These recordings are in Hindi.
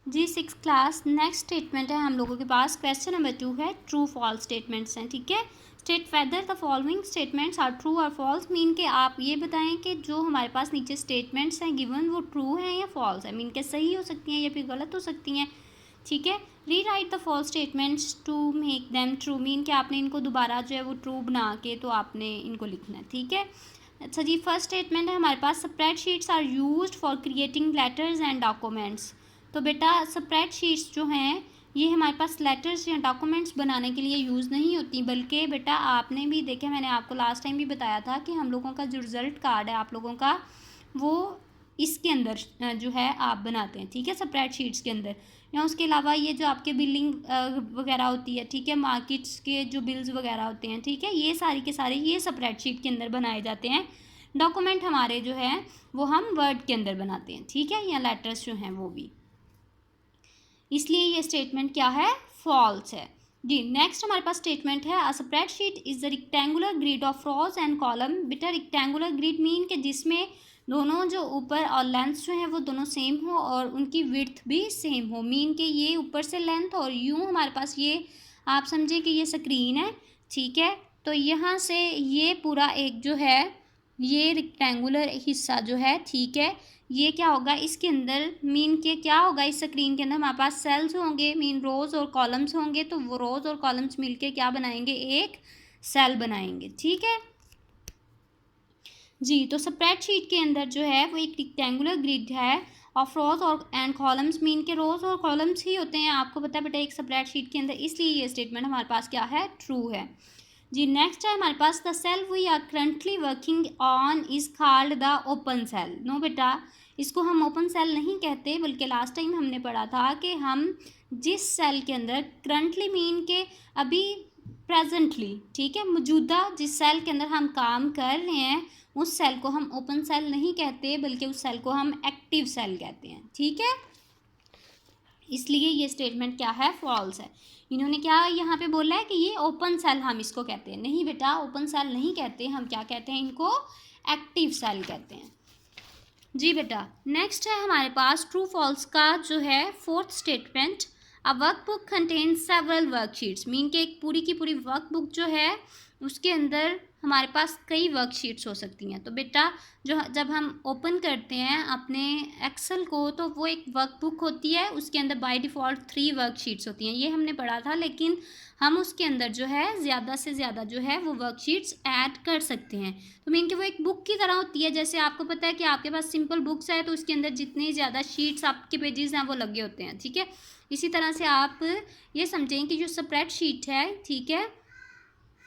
जी 6 क्लास नेक्स्ट स्टेटमेंट है हम लोगों के पास। क्वेश्चन नंबर 2 है, ट्रू फॉल्स स्टेटमेंट्स हैं। ठीक है, state whether the following statements are true और फॉल्स। मीन के आप ये बताएं कि जो हमारे पास नीचे स्टेटमेंट्स हैं गिवन वो ट्रू हैं या फॉल्स है। मीन के सही हो सकती हैं या फिर गलत हो सकती हैं। ठीक है, rewrite the false statements to make them true. Mean के आपने इनको दोबारा जो है वो ट्रू बना के तो आपने इनको लिखना है। ठीक है, अच्छा जी, फर्स्ट स्टेटमेंट है हमारे पास, spreadsheets are used for creating letters and documents. तो बेटा स्प्रेडशीट्स जो हैं ये हमारे पास लेटर्स या डॉक्यूमेंट्स बनाने के लिए यूज़ नहीं होती, बल्कि बेटा आपने भी देखा, मैंने आपको लास्ट टाइम भी बताया था कि हम लोगों का जो रिज़ल्ट कार्ड है आप लोगों का वो इसके अंदर जो है आप बनाते हैं। ठीक है, स्प्रेडशीट्स के अंदर, या उसके अलावा ये जो आपके बिलिंग वगैरह होती है, ठीक है, मार्केट्स के जो बिल्स वगैरह होते हैं, ठीक है, ये सारी के सारे ये स्प्रेडशीट के अंदर बनाए जाते हैं। डॉक्यूमेंट हमारे जो है वो हम वर्ड के अंदर बनाते हैं। ठीक है, या लेटर्स जो हैं वो भी, इसलिए ये स्टेटमेंट क्या है, फॉल्स है। जी नेक्स्ट हमारे पास स्टेटमेंट है, a spreadsheet is the rectangular grid of rose and column. बेटा रेक्टेंगुलर ग्रिड मीन के जिसमें दोनों जो ऊपर और लेंथ जो है वो दोनों सेम हो और उनकी विड्थ भी सेम हो। मीन के ये ऊपर से लेंथ और यूँ हमारे पास ये आप समझे कि ये स्क्रीन है। ठीक है, तो यहाँ से ये पूरा एक जो है ये रेक्टेंगुलर हिस्सा जो है, ठीक है, ये क्या होगा इसके अंदर, मीन के क्या होगा इस स्क्रीन के अंदर हमारे पास सेल्स होंगे, मीन रोज़ और कॉलम्स होंगे। तो वो रोज़ और कॉलम्स मिलके क्या बनाएंगे, एक सेल बनाएंगे। ठीक है जी, तो स्प्रेडशीट के अंदर जो है वो एक रेक्टेंगुलर ग्रिड है ऑफ रोज और एंड कॉलम्स। मीन के रोज़ और कॉलम्स ही होते हैं, आपको पता है बेटा एक स्प्रेडशीट के अंदर, इसलिए ये स्टेटमेंट हमारे पास क्या है, ट्रू है। जी नेक्स्ट है हमारे पास, the cell we are currently working on is called the open cell. No बेटा, इसको हम ओपन सेल नहीं कहते, बल्कि लास्ट टाइम हमने पढ़ा था कि हम जिस सेल के अंदर करंटली मीन के अभी प्रेजेंटली, ठीक है, मौजूदा जिस सेल के अंदर हम काम कर रहे हैं उस सेल को हम ओपन सेल नहीं कहते, बल्कि उस सेल को हम एक्टिव सेल कहते हैं। ठीक है, इसलिए ये स्टेटमेंट क्या है, फॉल्स है। इन्होंने क्या यहाँ पे बोला है कि ये ओपन सेल हम इसको कहते हैं। नहीं बेटा, ओपन सेल नहीं कहते, हम क्या कहते हैं, इनको एक्टिव सेल कहते हैं। जी बेटा नेक्स्ट है हमारे पास ट्रू फॉल्स का जो है फोर्थ स्टेटमेंट, अ workbook contains several worksheets. Mean के एक पूरी की पूरी वर्कबुक जो है उसके अंदर हमारे पास कई वर्कशीट्स हो सकती हैं। तो बेटा जो जब हम ओपन करते हैं अपने एक्सेल को तो वो एक वर्कबुक होती है, उसके अंदर बाय डिफ़ॉल्ट 3 वर्कशीट्स होती हैं, ये हमने पढ़ा था। लेकिन हम उसके अंदर जो है ज़्यादा से ज़्यादा जो है वो वर्कशीट्स ऐड कर सकते हैं। तो मीन कि वो एक बुक की तरह होती है। जैसे आपको पता है कि आपके पास सिंपल बुक्स है तो उसके अंदर जितनी ज़्यादा शीट्स आपके पेजेस हैं वो लगे होते हैं। ठीक है, इसी तरह से आप ये समझें कि जो स्प्रेडशीट है, ठीक है,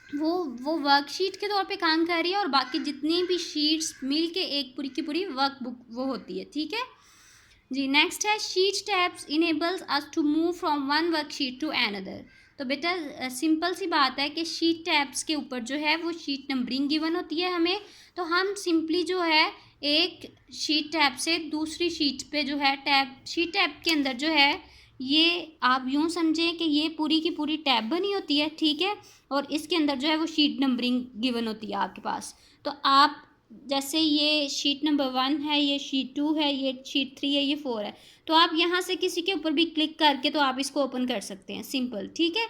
वो वर्कशीट के तौर पे काम कर रही है और बाकी जितनी भी शीट्स मिल के एक पूरी की पूरी वर्कबुक वो होती है। ठीक है जी नेक्स्ट है, sheet tabs enables us to move from one worksheet to another. तो बेटा सिंपल सी बात है कि शीट टैब्स के ऊपर जो है वो शीट नंबरिंग गिवन होती है हमें, तो हम सिंपली जो है एक शीट टैब से दूसरी शीट पे जो है टैब, शीट टैब के अंदर जो है ये आप यूँ समझें कि ये पूरी की पूरी टैब बनी होती है। ठीक है, और इसके अंदर जो है वो शीट नंबरिंग गिवन होती है आपके पास। तो आप जैसे ये शीट नंबर 1 है, ये शीट 2 है, ये शीट 3 है, ये 4 है, तो आप यहाँ से किसी के ऊपर भी क्लिक करके तो आप इसको ओपन कर सकते हैं, सिंपल। ठीक है,